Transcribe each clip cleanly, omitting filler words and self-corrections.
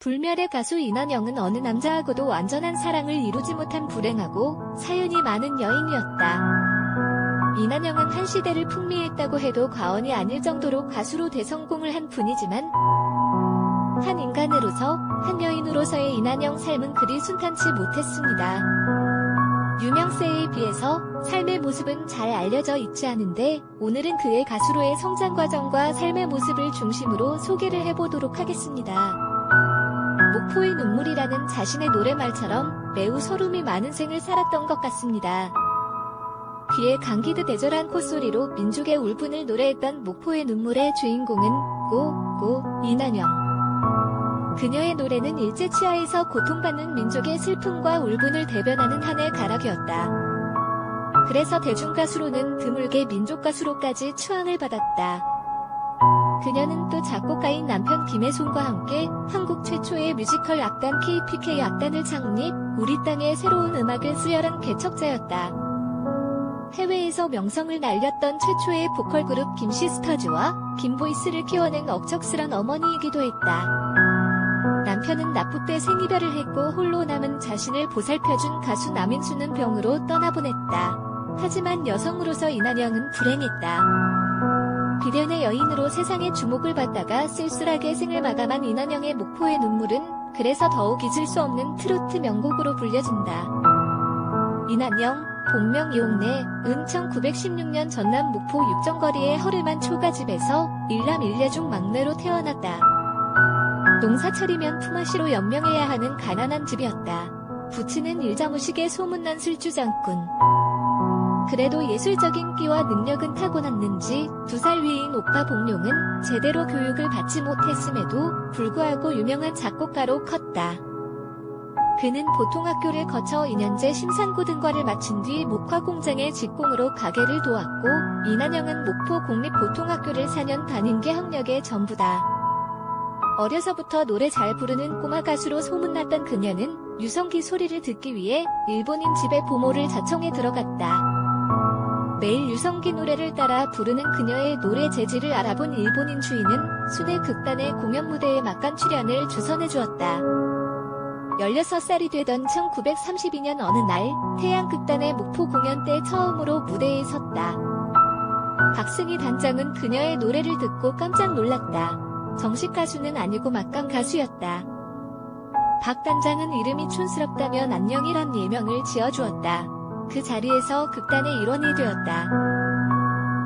불멸의 가수 이난영은 어느 남자하고도 완전한 사랑을 이루지 못한 불행하고 사연이 많은 여인이었다. 이난영은 한 시대를 풍미했다고 해도 과언이 아닐 정도로 가수로 대성공을 한 분이지만 한 인간으로서, 한 여인으로서의 이난영 삶은 그리 순탄치 못했습니다. 유명세에 비해서 삶의 모습은 잘 알려져 있지 않은데 오늘은 그의 가수로의 성장 과정과 삶의 모습을 중심으로 소개를 해보도록 하겠습니다. 목포의 눈물이라는 자신의 노래말처럼 매우 소름이 많은 생을 살았던 것 같습니다. 귀에 감기듯 애절한 콧소리로 민족의 울분을 노래했던 목포의 눈물의 주인공은 이난영. 그녀의 노래는 일제치하에서 고통받는 민족의 슬픔과 울분을 대변하는 한의 가락이었다. 그래서 대중가수로는 드물게 민족가수로까지 추앙을 받았다. 그녀는 또 작곡가인 남편 김혜송과 함께 한국 최초의 뮤지컬 악단 KPK 악단을 창립, 우리 땅의 새로운 음악을 수혈한 개척자였다. 해외에서 명성을 날렸던 최초의 보컬그룹 김시스터즈와 김보이스를 키워낸 억척스런 어머니이기도 했다. 남편은 납부 때 생이별을 했고 홀로 남은 자신을 보살펴준 가수 남인수는 병으로 떠나보냈다. 하지만 여성으로서 이난영은 불행했다. 비련의 여인으로 세상의 주목을 받다가 쓸쓸하게 생을 마감한 이난영의 목포의 눈물은 그래서 더욱 잊을 수 없는 트로트 명곡으로 불려진다. 이난영, 본명 이옥래, 은 1916년 전남 목포 육정거리의 허름한 초가집에서 일남 일녀 중 막내로 태어났다. 농사철이면 품앗이로 연명해야 하는 가난한 집이었다. 부친은 일자무식의 소문난 술주장꾼. 그래도 예술적인 끼와 능력은 타고났는지 2살 위인 오빠 복룡은 제대로 교육을 받지 못했음에도 불구하고 유명한 작곡가로 컸다. 그는 보통학교를 거쳐 2년제 심산고등과를 마친 뒤 목화공장의 직공으로 가게를 도왔고 이난영은 목포 공립보통학교를 4년 다닌 게 학력의 전부다. 어려서부터 노래 잘 부르는 꼬마 가수로 소문났던 그녀는 유성기 소리를 듣기 위해 일본인 집에 보모를 자청해 들어갔다. 매일 유성기 노래를 따라 부르는 그녀의 노래 재질을 알아본 일본인 주인은 순회 극단의 공연 무대에 막간 출연을 주선해 주었다. 16살이 되던 1932년 어느 날 태양극단의 목포 공연 때 처음으로 무대에 섰다. 박승희 단장은 그녀의 노래를 듣고 깜짝 놀랐다. 정식 가수는 아니고 막간 가수였다. 박 단장은 이름이 촌스럽다며 안녕이란 예명을 지어주었다. 그 자리에서 극단의 일원이 되었다.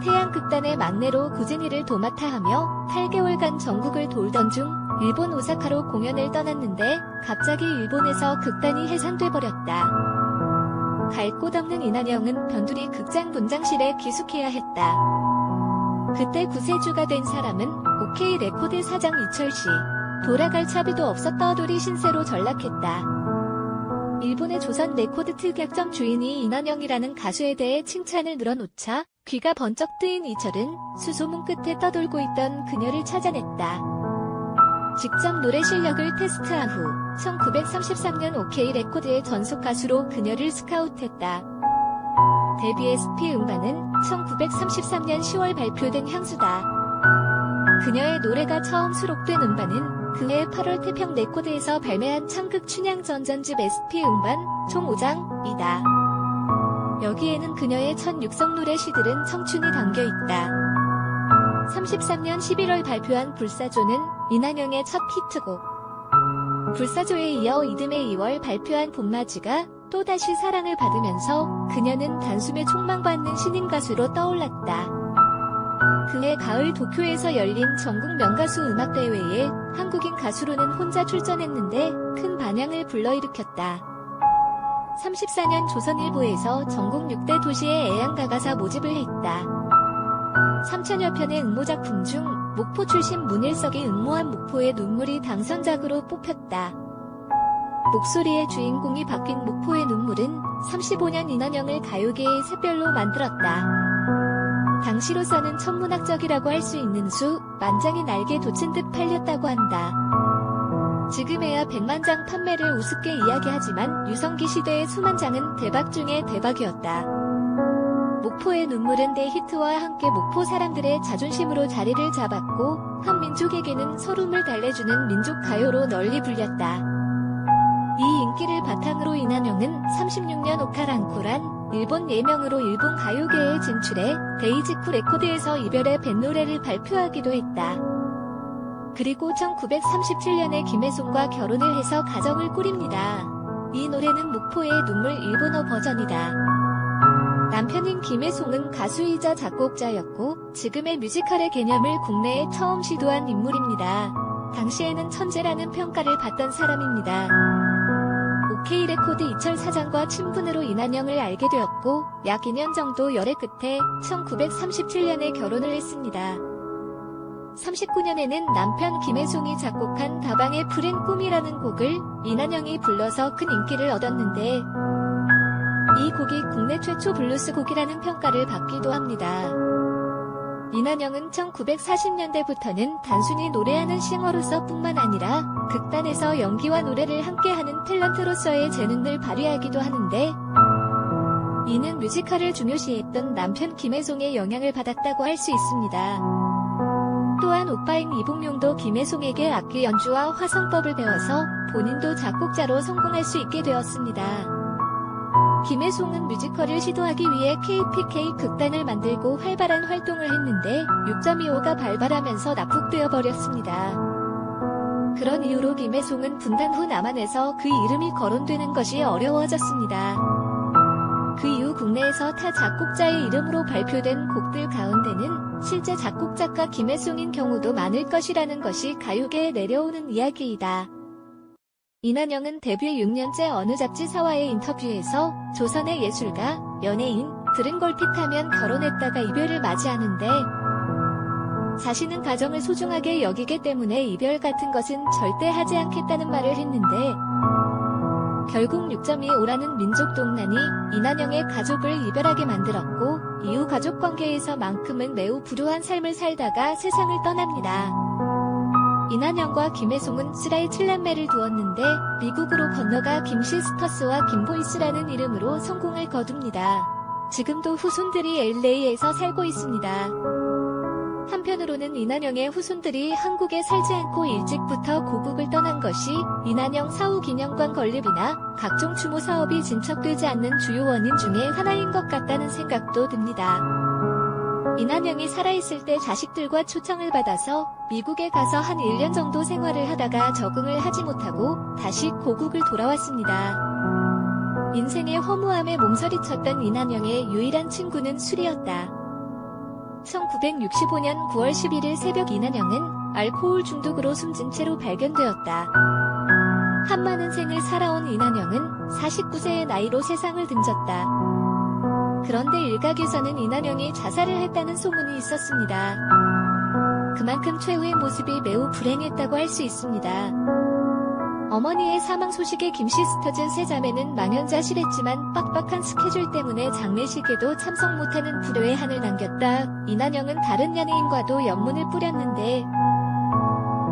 태양극단의 막내로 구진이를 도맡아 하며 8개월간 전국을 돌던 중 일본 오사카로 공연을 떠났는데 갑자기 일본에서 극단이 해산돼 버렸다. 갈 곳 없는 이난영은 변두리 극장 분장실에 기숙해야 했다. 그때 구세주가 된 사람은 OK 레코드 사장 이철씨. 돌아갈 차비도 없어 떠돌이 신세로 전락했다. 일본의 조선 레코드 특약점 주인이 이난영이라는 가수에 대해 칭찬을 늘어놓자 귀가 번쩍 뜨인 이철은 수소문 끝에 떠돌고 있던 그녀를 찾아냈다. 직접 노래 실력을 테스트한 후 1933년 OK 레코드의 전속 가수로 그녀를 스카우트했다. 데뷔 SP 음반은 1933년 10월 발표된 향수다. 그녀의 노래가 처음 수록된 음반은 그해 8월 태평 레코드에서 발매한 창극 춘향 전전집 SP 음반 총 5장이다. 여기에는 그녀의 첫 육성 노래 시들은 청춘이 담겨있다. 33년 11월 발표한 불사조는 이난영의 첫 히트곡. 불사조에 이어 이듬해 2월 발표한 봄맞이가 또다시 사랑을 받으면서 그녀는 단숨에 촉망받는 신인 가수로 떠올랐다. 그해 가을 도쿄에서 열린 전국 명가수 음악대회에 한국인 가수로는 혼자 출전했는데 큰 반향을 불러일으켰다. 34년 조선일보에서 전국 6대 도시의 애양가가사 모집을 했다. 3천여 편의 응모작품 중 목포 출신 문일석이 응모한 목포의 눈물이 당선작으로 뽑혔다. 목소리의 주인공이 바뀐 목포의 눈물은 35년 이난영을 가요계의 샛별로 만들었다. 당시로서는 천문학적이라고 할 수 있는 수 만장이 날개 돋친 듯 팔렸다고 한다. 지금에야 100만 장 판매를 우습게 이야기하지만 유성기 시대의 수만 장은 대박 중의 대박이었다. 목포의 눈물은 대히트와 함께 목포 사람들의 자존심으로 자리를 잡았고 한민족에게는 소름을 달래주는 민족 가요로 널리 불렸다. 이 인기를 바탕으로 이난영은 36년 오카랑코란 일본 예명으로 일본 가요계에 진출해 데이지쿠 레코드에서 이별의 뱃노래를 발표하기도 했다. 그리고 1937년에 김혜송과 결혼을 해서 가정을 꾸립니다. 이 노래는 목포의 눈물 일본어 버전이다. 남편인 김혜송은 가수이자 작곡자였고 지금의 뮤지컬의 개념을 국내에 처음 시도한 인물입니다. 당시에는 천재라는 평가를 받던 사람입니다. OK 레코드 이철 사장과 친분으로 이난영을 알게 되었고 약 2년 정도 열애 끝에 1937년에 결혼을 했습니다. 39년에는 남편 김혜송이 작곡한 다방의 푸른 꿈이라는 곡을 이난영이 불러서 큰 인기를 얻었는데 이 곡이 국내 최초 블루스 곡이라는 평가를 받기도 합니다. 이난영은 1940년대부터는 단순히 노래하는 싱어로서 뿐만 아니라 극단에서 연기와 노래를 함께하는 탤런트로서의 재능을 발휘하기도 하는데 이는 뮤지컬을 중요시했던 남편 김혜송의 영향을 받았다고 할 수 있습니다. 또한 오빠인 이봉룡도 김혜송에게 악기 연주와 화성법을 배워서 본인도 작곡자로 성공할 수 있게 되었습니다. 김혜송은 뮤지컬을 시도하기 위해 KPK 극단을 만들고 활발한 활동을 했는데 6.25가 발발하면서 낙폭되어 버렸습니다. 그런 이유로 김혜송은 분단 후 남한에서 그 이름이 거론되는 것이 어려워졌습니다. 그 이후 국내에서 타 작곡자의 이름으로 발표된 곡들 가운데는 실제 작곡자가 김혜송인 경우도 많을 것이라는 것이 가요계에 내려오는 이야기이다. 이난영은 데뷔 6년째 어느 잡지사와의 인터뷰에서 조선의 예술가, 연예인, 들은 걸핏하면 결혼했다가 이별을 맞이하는데 자신은 가정을 소중하게 여기기 때문에 이별 같은 것은 절대 하지 않겠다는 말을 했는데 결국 6.25라는 민족동란이 이난영의 가족을 이별하게 만들었고 이후 가족관계에서만큼은 매우 불우한 삶을 살다가 세상을 떠납니다. 이난영과 김혜송은 스라이 칠남매를 두었는데 미국으로 건너가 김시스터스와 김보이스라는 이름으로 성공을 거둡니다. 지금도 후손들이 LA에서 살고 있습니다. 한편으로는 이난영의 후손들이 한국에 살지 않고 일찍부터 고국을 떠난 것이 이난영 사후 기념관 건립이나 각종 추모 사업이 진척되지 않는 주요 원인 중에 하나인 것 같다는 생각도 듭니다. 이난영이 살아있을 때 자식들과 초청을 받아서 미국에 가서 한 1년 정도 생활을 하다가 적응을 하지 못하고 다시 고국을 돌아왔습니다. 인생의 허무함에 몸서리쳤던 이난영의 유일한 친구는 술이었다. 1965년 9월 11일 새벽 이난영은 알코올 중독으로 숨진 채로 발견되었다. 한 많은 생을 살아온 이난영은 49세의 나이로 세상을 등졌다. 그런데 일각에서는 이난영이 자살을 했다는 소문이 있었습니다. 그만큼 최후의 모습이 매우 불행했다고 할 수 있습니다. 어머니의 사망 소식에 김시스터즈 세 자매는 망연자실했지만 빡빡한 스케줄 때문에 장례식에도 참석 못하는 불효의 한을 남겼다. 이난영은 다른 연예인과도 연문을 뿌렸는데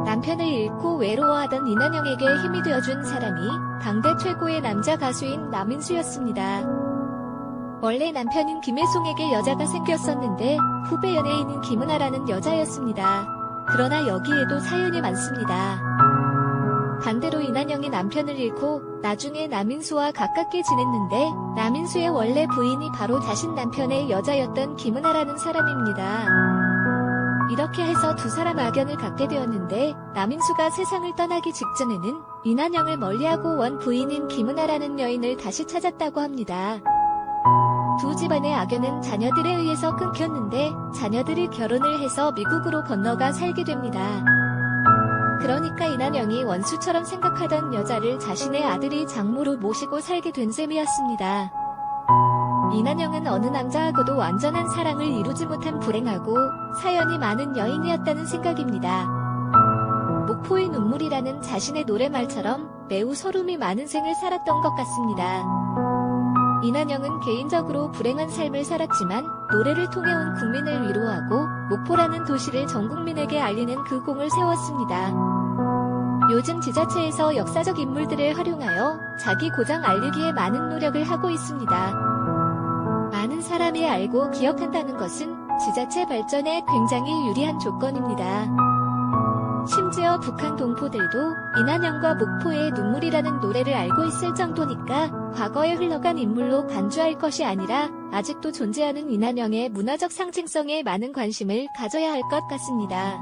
남편을 잃고 외로워하던 이난영에게 힘이 되어준 사람이 당대 최고의 남자 가수인 남인수였습니다. 원래 남편인 김혜송에게 여자가 생겼었는데 후배 연예인인 김은아라는 여자였습니다. 그러나 여기에도 사연이 많습니다. 반대로 이난영이 남편을 잃고 나중에 남인수와 가깝게 지냈는데 남인수의 원래 부인이 바로 자신 남편의 여자였던 김은아라는 사람입니다. 이렇게 해서 두 사람 악연을 갖게 되었는데 남인수가 세상을 떠나기 직전에는 이난영을 멀리하고 원 부인인 김은아라는 여인을 다시 찾았다고 합니다. 두 집안의 악연은 자녀들에 의해서 끊겼는데 자녀들이 결혼을 해서 미국으로 건너가 살게 됩니다. 그러니까 이난영이 원수처럼 생각하던 여자를 자신의 아들이 장모로 모시고 살게 된 셈이었습니다. 이난영은 어느 남자하고도 완전한 사랑을 이루지 못한 불행하고 사연이 많은 여인이었다는 생각입니다. 목포의 눈물이라는 자신의 노래말처럼 매우 서름이 많은 생을 살았던 것 같습니다. 이난영은 개인적으로 불행한 삶을 살았지만 노래를 통해 온 국민을 위로하고 목포라는 도시를 전 국민에게 알리는 그 공을 세웠습니다. 요즘 지자체에서 역사적 인물들을 활용하여 자기 고장 알리기에 많은 노력을 하고 있습니다. 많은 사람이 알고 기억한다는 것은 지자체 발전에 굉장히 유리한 조건입니다. 심지어 북한 동포들도 이난영과 목포의 눈물이라는 노래를 알고 있을 정도니까 과거에 흘러간 인물로 간주할 것이 아니라 아직도 존재하는 이난영의 문화적 상징성에 많은 관심을 가져야 할 것 같습니다.